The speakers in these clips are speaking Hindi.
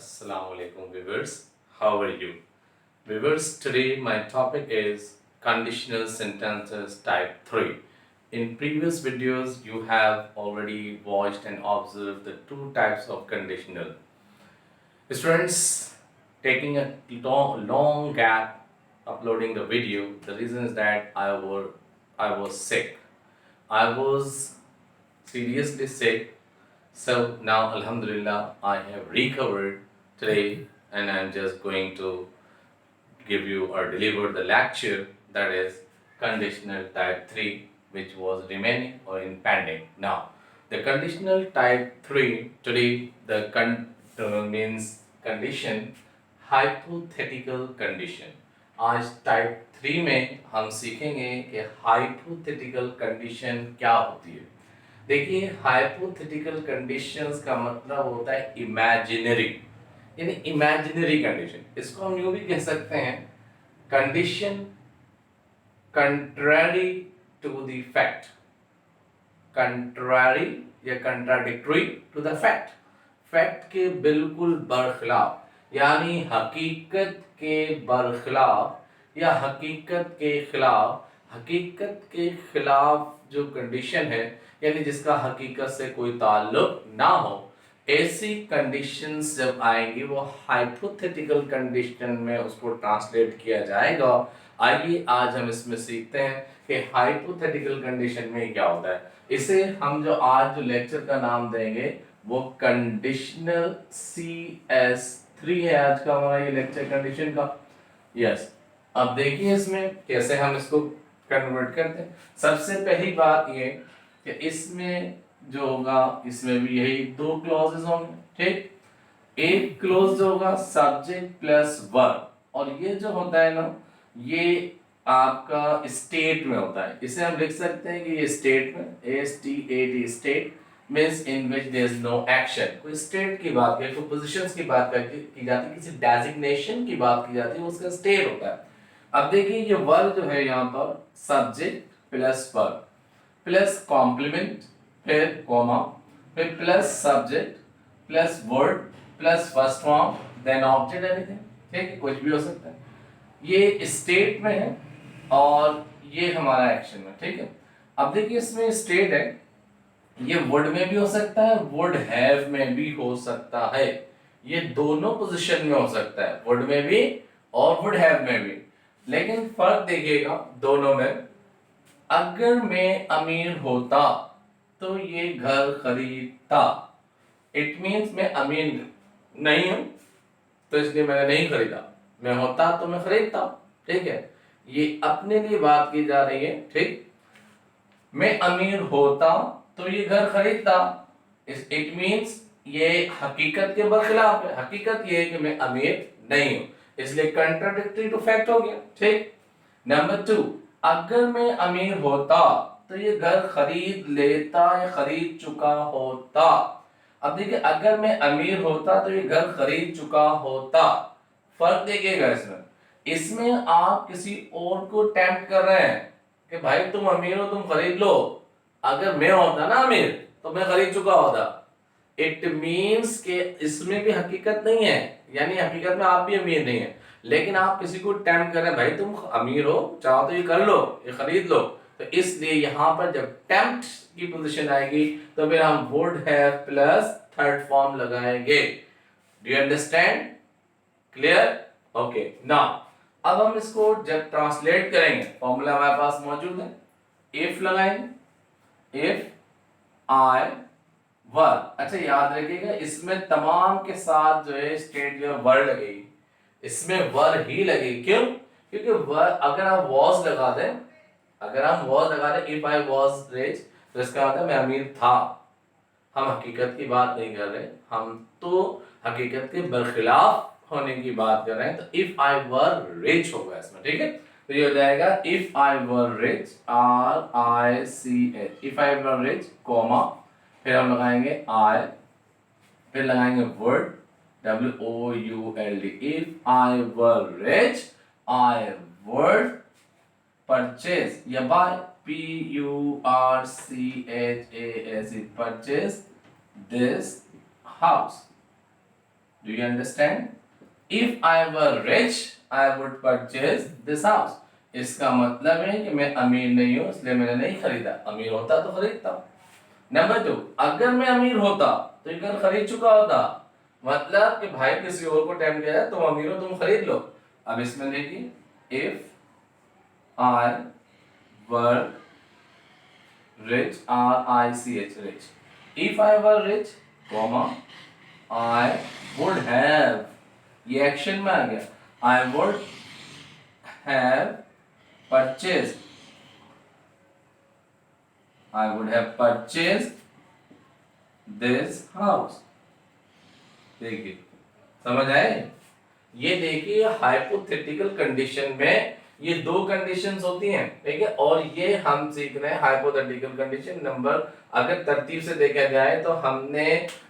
Assalamu alaikum viewers. How are you? Viewers, today my topic is conditional sentences type 3. In previous videos, you have already watched and observed the two types of conditional. Students, taking a long gap uploading the video, the reason is that I was sick. I was seriously sick. So now, Alhamdulillah, I have recovered today, and I'm just going to give you or deliver the lecture that is conditional type 3, which was remaining or in pending. Now, the conditional type 3 today means condition hypothetical condition. आज टाइप 3 में हम सीखेंगे कि हाइपोथेटिकल कंडीशन क्या होती है। देखिए, हाइपोथेटिकल कंडीशंस का मतलब होता है इमेजिनरी, यानी इमेजिनरी कंडीशन। इसको हम यूं भी कह सकते हैं condition contrary to the fact, contrary या contradictory to the fact, fact के बिल्कुल बरखिलाफ, यानी हकीकत के बरखिलाफ या हकीकत के खिलाफ जो कंडीशन है, यानी जिसका हकीकत से कोई ताल्लुक ना हो, ऐसी कंडीशंस जब आएंगी वो हाइपोथेटिकल कंडीशन में उसको ट्रांसलेट किया जाएगा। आइए आज हम इसमें सीखते हैं कि हाइपोथेटिकल कंडीशन में क्या होता है। इसे हम जो आज जो लेक्चर का नाम देंगे वो कंडीशनल CS3 है। आज का हमारा ये लेक्चर कंडीशन का। यस, अब देखिए इसमें कैसे हम इसको कन्वर्ट करते हैं। सबसे पहली बात ये कि इसमें जो होगा, इसमें भी यही दो क्लॉजेस होंगे, ठीक। एक क्लॉज जो होगा सब्जेक्ट प्लस वर्ब, और ये जो होता है ना, ये आपका स्टेट में होता है। इसे हम लिख सकते हैं कि ये स्टेट में, STAT state means in which there is no action. कोई स्टेट की बात की, कोई पोजीशंस की बात की जाती है, किसी डेजिग्नेशन की बात की जाती है, उसका स्टेट होता है। अब देखिए ये वर्ब जो है यहाँ पर subject plus verb plus complement, फिर कॉमा, फिर plus subject plus word plus first form then object anything, ठीक है, कुछ भी हो सकता है। ये स्टेट में है और ये हमारा एक्शन में, ठीक है। अब देखिए इसमें स्टेट है, ये वुड में भी हो सकता है, वुड हैव में भी हो सकता है, ये दोनों पोजीशन में हो सकता है, वुड में भी और वुड हैव में भी। लेकिन फर्क देखिएगा दोनों में। अगर मैं अमीर होता तो ये घर खरीदता, इट मीन्स मैं अमीर नहीं हूं तो इसलिए मैंने नहीं खरीदा। मैं होता तो मैं खरीदता, ठीक है। ये अपने लिए बात की जा रही है, ठीक। मैं अमीर होता तो ये घर खरीदता, इट मीन्स ये हकीकत के बरखिलाफ है। हकीकत ये है कि मैं अमीर नहीं हूं, इसलिए कंट्राडिक्टरी टू फैक्ट हो गया, ठीक। नंबर 2, अगर मैं अमीर होता तो ये घर खरीद लेता या खरीद चुका होता। अब देखिए अगर मैं अमीर होता तो ये घर खरीद चुका होता। फर्क देखिएगा इसमें। इसमें आप किसी और को टेम्प्ट कर रहे हैं कि भाई तुम अमीर हो, तुम खरीद लो। अगर मैं होता ना अमीर तो मैं खरीद चुका होता। इट मीन्स के इसमें भी हकीकत नहीं है, यानी हकीकत में आप भी अमीर नहीं है, लेकिन आप किसी को टेम्प्ट कर रहे हैं, भाई तुम अमीर हो, चाहो तो ये कर लो, ये खरीद लो। तो इसलिए यहां पर जब टेम्प्ट की पोजीशन आएगी तो फिर हम would have plus third form लगाएंगे। Do you understand? Clear? Okay. Now अब हम इसको जब ट्रांसलेट करेंगे, फॉर्मूला हमारे पास मौजूद है, इफ लगाएंगे, इफ आई वर। अच्छा याद रखिएगा इसमें तमाम के साथ जो है स्टेट जो वर लगेगी, इसमें वर ही लगेगी। क्यों? क्योंकि वर अगर आप वॉज लगा दें, अगर हम वॉज लगा दें, इफ आई वॉज रिच, तो इसका मतलब मैं अमीर था। हम हकीकत की बात नहीं कर रहे, हम तो हकीकत के बरखिलाफ होने की बात कर रहे हैं। तो इफ आई वर रिच होगा इसमें, ठीक है। तो ये हो जाएगा if I were rich, RICH, if I were rich comma, फिर हम लगाएंगे आई, फिर लगाएंगे would WOULD, if I were rich I would purchase या buy PURCHASE, purchase this house. Do you understand? If I were rich I would purchase this house. इसका मतलब है कि मैं अमीर नहीं हूं इसलिए मैंने नहीं खरीदा, अमीर होता तो खरीदता। नंबर 2, अगर मैं अमीर होता तो ये घर खरीद चुका होता, मतलब कि भाई किसी और को टाइम दिया है, तुम अमीर हो तुम खरीद लो। अब इसमें देखिए, if I were rich, RICH rich, if I were rich comma I would have, ये एक्शन में आ गया, I would have purchase, I would have purchase this house. देखिए समझ आए? ये देखिए हाइपोथेटिकल कंडीशन में ये दो कंडीशंस होती हैं, ठीक है, और ये हम सीख रहे हैं हाइपोथेटिकल कंडीशन नंबर। अगर तरतीब से देखा जाए तो हमने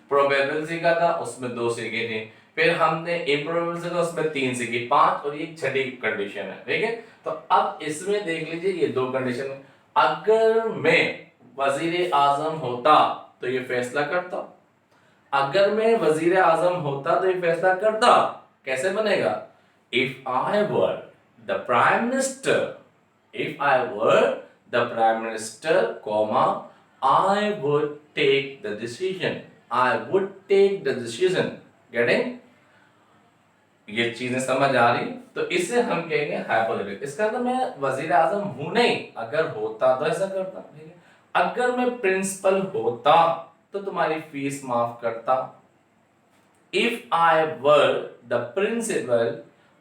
प्रोबेबल सीखा था, उसमें 2 सीखी थी, फिर हमने इम्प्रोबेबल सीखा उसमें 3 सीखी, 5 और ये छठी कंडीशन है, ठीक है। तो अब इसमें देख लीजिए ये दो कंडीशन, अगर मैं वजीर आजम होता तो ये फैसला करता, अगर मैं वजीर आजम होता तो ये फैसला करता। कैसे बनेगा? If I were the prime minister, if I were the prime minister comma I would take the decision, I would take the decision. Getting? ये चीजें समझ आ रही? तो इसे हम कहेंगे हाइपोथेटिकल। इसका मतलब मैं वजीर आजम हूं नहीं, अगर होता तो ऐसा करता, ठीक है। अगर मैं प्रिंसिपल होता तो तुम्हारी फीस माफ करता। If I were the principal,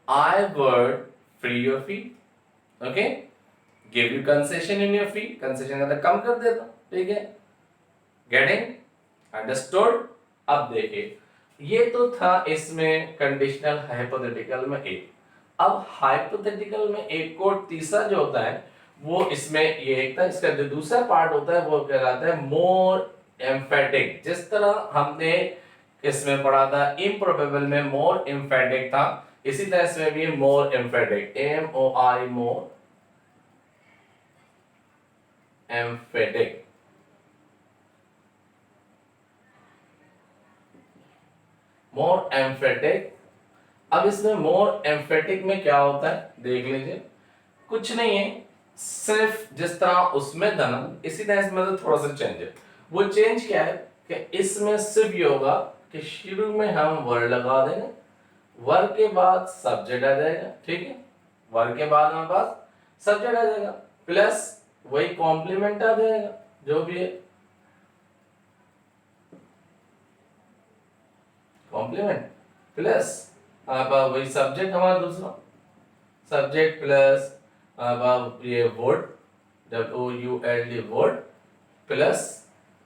I would free your fee. Okay? Give you concession in your fee. Concession का कम कर देता, ठीक है? Getting? Understood? अब देखिए, ये तो था इसमें कंडीशनल हाइपोथेटिकल में एक। अब हाइपोथेटिकल में एक और तीसरा जो होता है वो इसमें ये एक था, इसका जो दूसरा पार्ट होता है वो कहलाता है मोर एम्फेटिक। जिस तरह हमने इसमें पढ़ा था इम्प्रोबेबल में मोर एम्फेटिक था, इसी तरह इसमें भी मोर एम्फेटिक, MOR मोर एम्फेटिक। मोर एम्फेटिक। अब इसमें मोर एम्फेटिक में क्या होता है देख लीजिए, कुछ नहीं है, सिर्फ जिस तरह उसमें था ना इसी तरह इसमें तो थोड़ा सा चेंज है। वो चेंज क्या है कि इसमें सिर्फ ये होगा कि शुरू में हम वर्ड लगा देंगे, वर्ड के बाद सब्जेक्ट आ जाएगा, ठीक है, वर्ड के बाद हमारे पास सब्जेक्ट आ जाएगा, प्लस वही कॉम्प्लीमेंट आ जाएगा जो भी है, कॉम्प्लीमेंट प्लस अब वही सब्जेक्ट हमारा दूसरा, सब्जेक्ट प्लस अब ये word WOULD word plus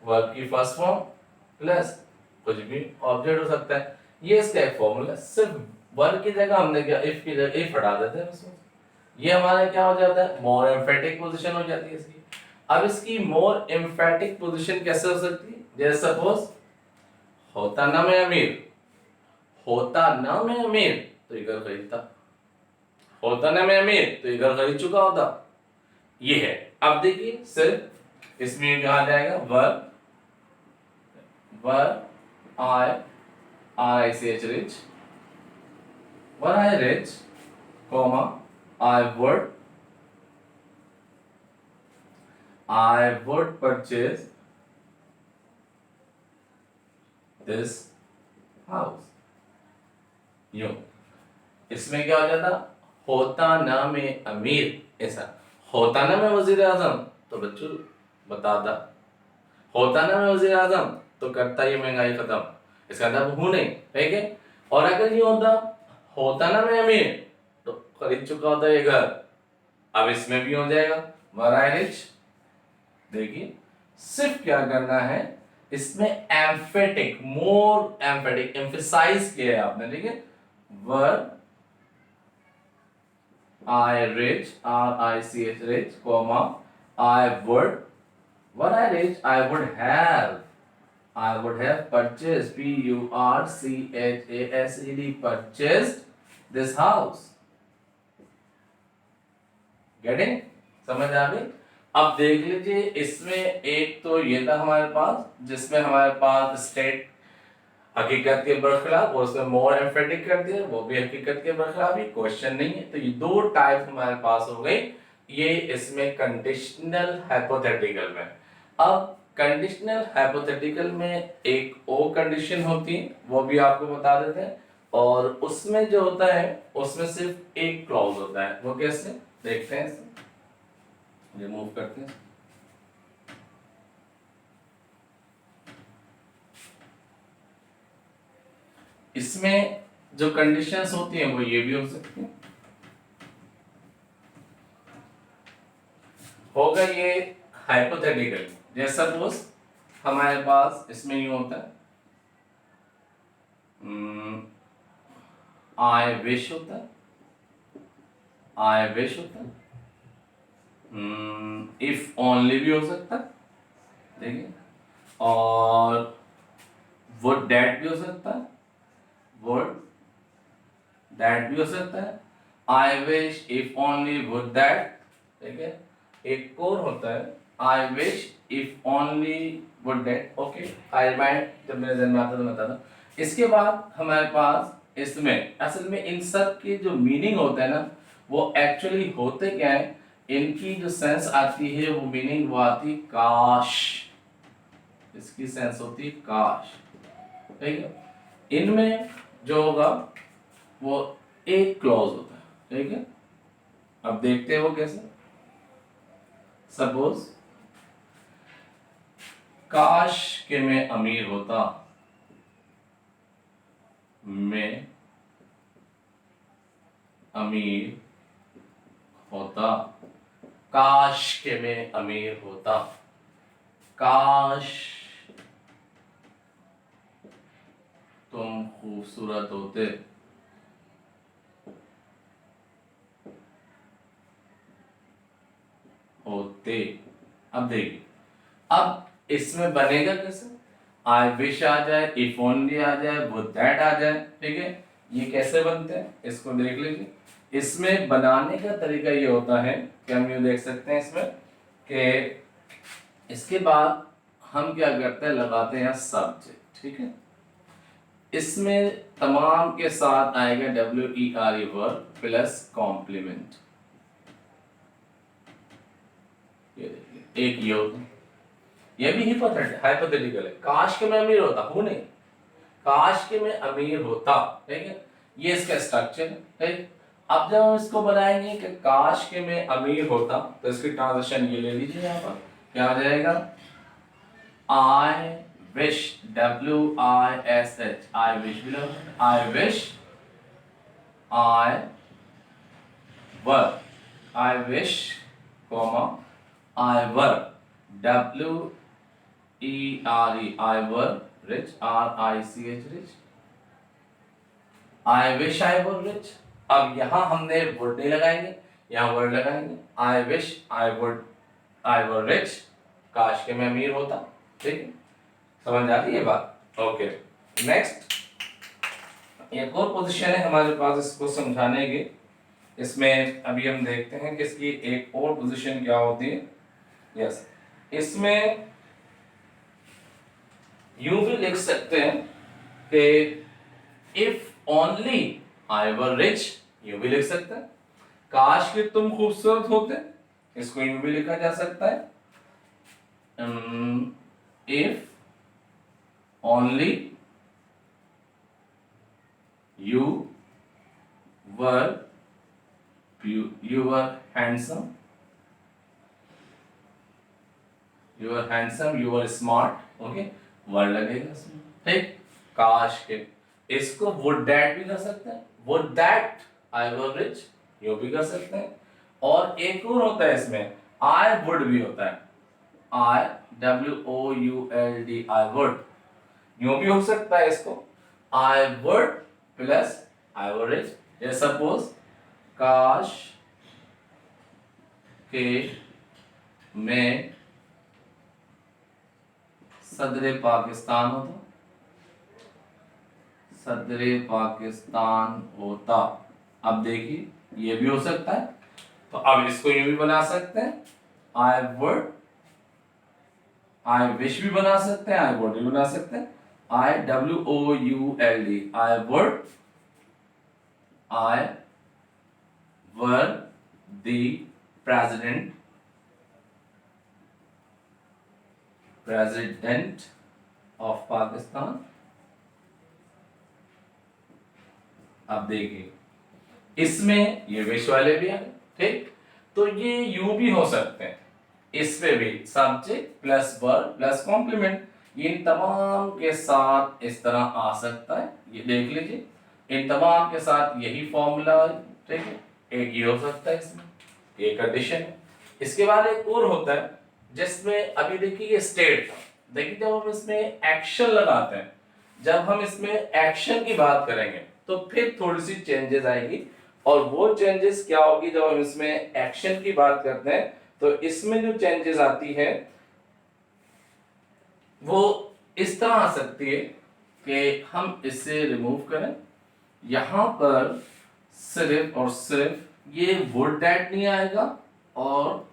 verb की फर्स्ट फॉर्म प्लस कुछ भी ऑब्जेक्ट हो सकता है। ये इसका एक फॉर्मूला, सिर्फ वर्ब की जगह हमने क्या इफ की जगह इफ हटा देते हैं उसमें, ये हमारा क्या हो जाता है मोर एम्फेटिक पोजीशन हो जाती है इसकी। अब इसकी मोर एम्फेटिक पोजीशन कैसे हो सकती है? जैसे सपोज होता ना मैं अमीर, होता ना मैं अमीर तो ये घर खरीदता, होता ना मैं अमीर तो ये घर खरीद चुका होता, ये है। अब देखिए सिर्फ इसमें कहा जाएगा verb, verb RICH rich, were I rich comma I would purchase this house। यूं इसमें क्या हो जाता, होता ना मैं अमीर, ऐसा होता ना मैं वजीर आजम तो बच्चों बताता, होता ना मैं वजीर आजम तो करता ये महंगाई खत्म, इसका मतलब हूं नहीं, ठीक है। और अगर ये होता ना मैं अमीर तो खरीद चुका होता ये घर, अब इसमें भी हो जाएगा वर रिच। देखिए सिर्फ क्या करना है इसमें एम्फेटिक, मोर एम्फेटिक एम्फेसाइज किया है आपने, ठीक है, वर I rich RICH rich comma I would, what I rich I would have purchased PURCHASED purchased this house। Getting? समझ आ गई? अब देख लीजिए इसमें एक तो ये था हमारे पास जिसमें हमारे पास स्टेट हकीकत के बरखिलाफ, और उसमें मोर एम्फेटिक कर दिया, वो भी हकीकत के बरखिलाफ ही, क्वेश्चन नहीं है। तो ये दो टाइप हमारे पास हो गई, ये इसमें कंडीशनल हाइपोथेटिकल में। अब कंडीशनल हाइपोथेटिकल में एक और कंडीशन होती है, वो भी आपको बता देते हैं, और उसमें जो होता है उसमें सिर्फ एक क्लॉज होता है। वो कैसे, देखते हैं, रिमूव करते हैं। इसमें जो कंडीशंस होती हैं वो ये भी हो सकती हैं। होगा ये हाइपोथेटिकल, जैसे सपोज हमारे पास इसमें यूं होता है, आई विश होता है, आई विश होता है, इफ ओनली भी हो सकता है, देखिए, और वुड डैट भी हो सकता है, वुड दैट भी हो सकता है, I wish if only would that, ठीक है। एक और होता है I wish if only would that, okay, I remind, जब मेरे जन्म आता तो बताता। इसके बाद हमारे पास इसमें असल में इन सब के जो मीनिंग होते हैं ना, वो एक्चुअली होते क्या है, इनकी जो सेंस आती है, वो मीनिंग वो आती काश, इसकी सेंस होती काश, ठीक है। इनमें जो होगा वो एक क्लॉज होता है, ठीक है। अब देखते हैं वो कैसे। सपोज काश के मैं अमीर होता, मैं अमीर होता, काश के मैं अमीर होता, काश तुम खूबसूरत होते, होते। अब देखिए, अब इसमें बनेगा कैसे, आई विश आ जाए, इफ ओनली आ जाए, वो दैट आ जाए, ठीक है। ये कैसे बनते हैं इसको देख लीजिए। इसमें बनाने का तरीका ये होता है कि हम ये देख सकते हैं इसमें कि इसके बाद हम क्या करते हैं, लगाते हैं सब्जेक्ट, ठीक है। इसमें तमाम के साथ आएगा WER वर्ब प्लस कॉम्प्लीमेंट, ये देखिए, एक ये होता है, ये भी हाइपोथेटिकल है, काश के मैं अमीर होता, हूं नहीं, काश के मैं अमीर होता, ठीक है। ये इसका स्ट्रक्चर है, ठीक। अब जब हम इसको बनाएंगे कि काश के मैं अमीर होता, तो इसकी ट्रांजिशन ये ले लीजिए, यहाँ पर क्या हो जाएगा, I wish, WISH, I wish, I wish I were, I wish comma I were, WERE, I were rich, RICH rich, I wish I were rich. अब यहां हमने वुड नहीं लगाएंगे, यहां वर्ड लगाएंगे, I wish I were rich, काश के मैं अमीर होता, ठीक है। समझ आ रही है बात, ओके। नेक्स्ट एक और पोजीशन है हमारे पास इसको समझाने की, इसमें अभी हम देखते हैं कि इसकी एक और पोजीशन क्या होती है। यस, इसमें यूं भी लिख सकते हैं कि if only I were rich, यूं भी लिख सकते हैं, काश कि तुम खूबसूरत होते, इसको यूं भी लिखा जा सकता है, if only you were handsome, you are handsome, you are smart, okay, word लगेगा इसमें, ठीक। काश के, इसको वुड दैट भी कर सकते हैं, would that I were rich, यो भी कर सकते हैं। और एक और होता है इसमें, आई वुड भी होता है, आई WOULD, आई वुड, यो भी हो सकता है इसको, I would plus I were rich. जैसे सपोज काश के मैं सदरे पाकिस्तान होता, सदरे पाकिस्तान होता। अब देखिए ये भी हो सकता है, तो अब इसको ये भी बना सकते हैं, आई वुड, आई विश भी बना सकते हैं, आई वुड भी बना सकते हैं, I-W-O-U-L-D, I were the president of Pakistan. अब देखिए इसमें ये विश वाले भी आए, ठीक, तो ये यूं भी हो सकते हैं, इस पे भी subject plus verb plus complement, इन तमाम के साथ इस तरह आ सकता है। ये देख लीजिए, इन तमाम के साथ यही फॉर्मूला, ठीक है, एक ये हो सकता है, इसमें ये कंडीशन है। इसके बाद एक और होता है जिसमें अभी देखिए ये स्टेट था, देखिए जब हम इसमें एक्शन लगाते हैं, जब हम इसमें एक्शन की बात करेंगे तो फिर थोड़ी सी चेंजेस आएगी, और वो चेंजेस क्या होगी जब हम इसमें एक्शन की बात करते हैं, तो इसमें जो चेंजेस आती है वो इस तरह आ सकती है कि हम इसे रिमूव करें, यहां पर सिर्फ और सिर्फ ये वुड डैट नहीं आएगा और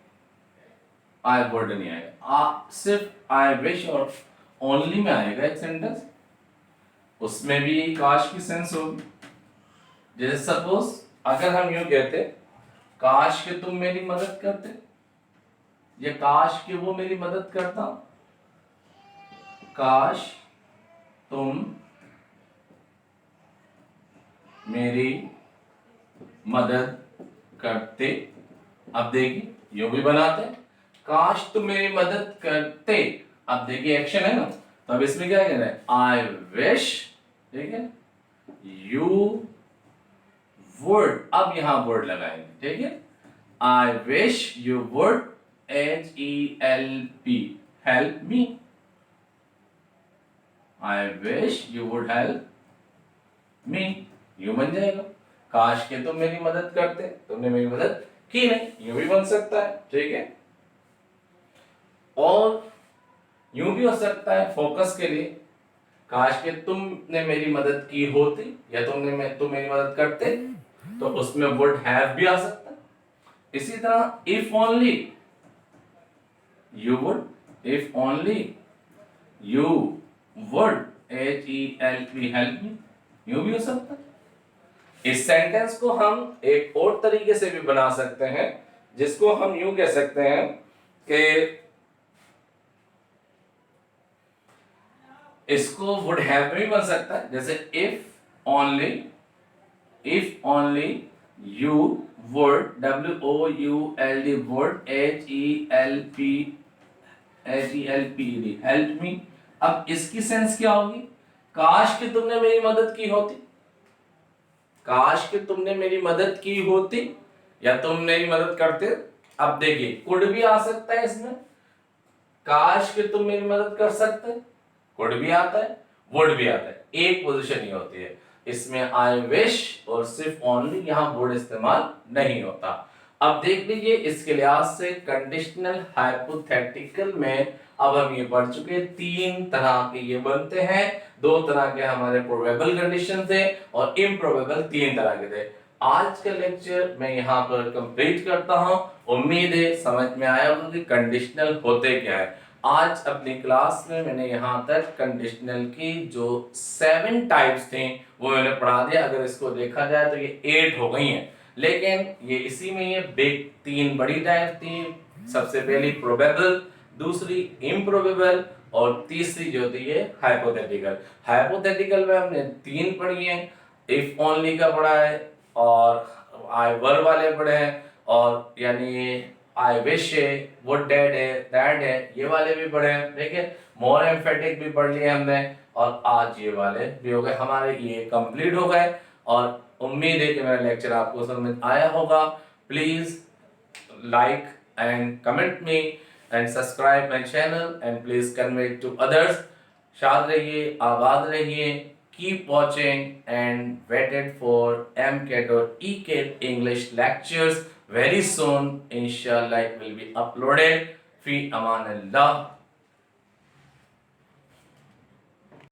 आई वुड नहीं आएगा, सिर्फ आई विश और ओनली में आएगा एक सेंटेंस, उसमें भी काश की सेंस होगी। जैसे सपोज अगर हम यूं कहते काश के तुम मेरी मदद करते, या काश के वो मेरी मदद करता, काश तुम मेरी मदद करते। अब देखिए यूं भी बनाते हैं, काश तुम मेरी मदद करते, अब देखिए एक्शन है ना, तो अब इसमें क्या कहना है, आई विश, ठीक है, यू वुड, अब यहां वर्ड लगाएंगे, ठीक है, I wish you would HELP, help me, I wish you would help me, you बन जाएगा, काश के तुम मेरी मदद करते, तुमने मेरी मदद की नहीं, यूं भी बन सकता है, ठीक है। और यूं भी हो सकता है फोकस के लिए, काश के तुमने मेरी मदद की होती, या तुम मेरी मदद करते, तो उसमें वुड हैव भी आ सकता है। इसी तरह if only you would, if only you would HELP, help me, यूं भी हो सकता है। इस सेंटेंस को हम एक और तरीके से भी बना सकते हैं, जिसको हम यूं कह सकते हैं कि इसको वुड हैव भी बन सकता है, जैसे if only you would WOULD would HELP help me. अब इसकी सेंस क्या होगी, काश कि तुमने मेरी मदद की होती, काश कि तुमने मेरी मदद की होती, या तुम मेरी मदद करते। अब देखिए कुड भी आ सकता है इसमें, काश कि तुम मेरी मदद कर सकते, कुड भी आता है, वुड भी आता है, एक पोजीशन ही होती है इसमें, आई विश और सिर्फ ओनली, यहां वुड इस्तेमाल नहीं होता। अब देख लीजिए इसके लिहाज से कंडीशनल हाइपोथेटिकल में अब हम ये पढ़ चुके हैं, तीन तरह के ये बनते हैं, दो तरह के हमारे प्रोबेबल कंडीशन थे और इम्प्रोबेबल तीन तरह के थे। आज का लेक्चर मैं यहाँ पर कंप्लीट करता हूँ, उम्मीद है समझ में आया होगा कि कंडीशनल होते क्या है। आज अपनी क्लास में मैंने यहाँ तक कंडीशनल की जो 7 टाइप्स थी वो मैंने पढ़ा दिया। अगर इसको देखा जाए तो ये 8 हो गई हैं, लेकिन ये इसी में ये बिग 3 बड़ी टाइप थी। सबसे पहली प्रोबेबल, दूसरी इम्प्रोबेबल और तीसरी जो थी ये हाइपोथेटिकल। हाइपोथेटिकल में हमने 3 पढ़ी हैं, इफ ओनली का पढ़ा है और आई वर वाले पढ़े हैं, और यानी आई विश है, वुड डैड है, दैट है, ये वाले भी पढ़े हैं, ठीक है। मोर एम्फेटिक भी पढ़ लिए हमने, और आज ये वाले भी हो गए हमारे, ये कंप्लीट हो गए। और उम्मीद है कि मेरा लेक्चर आपको समझ आया होगा। Please like and comment me and subscribe my channel and please convey to others. शाद रहिए, आबाद रहिए, keep watching and waited for MCAT or ECAT English lectures very soon. Inshallah it will be uploaded. Fi aman Allah.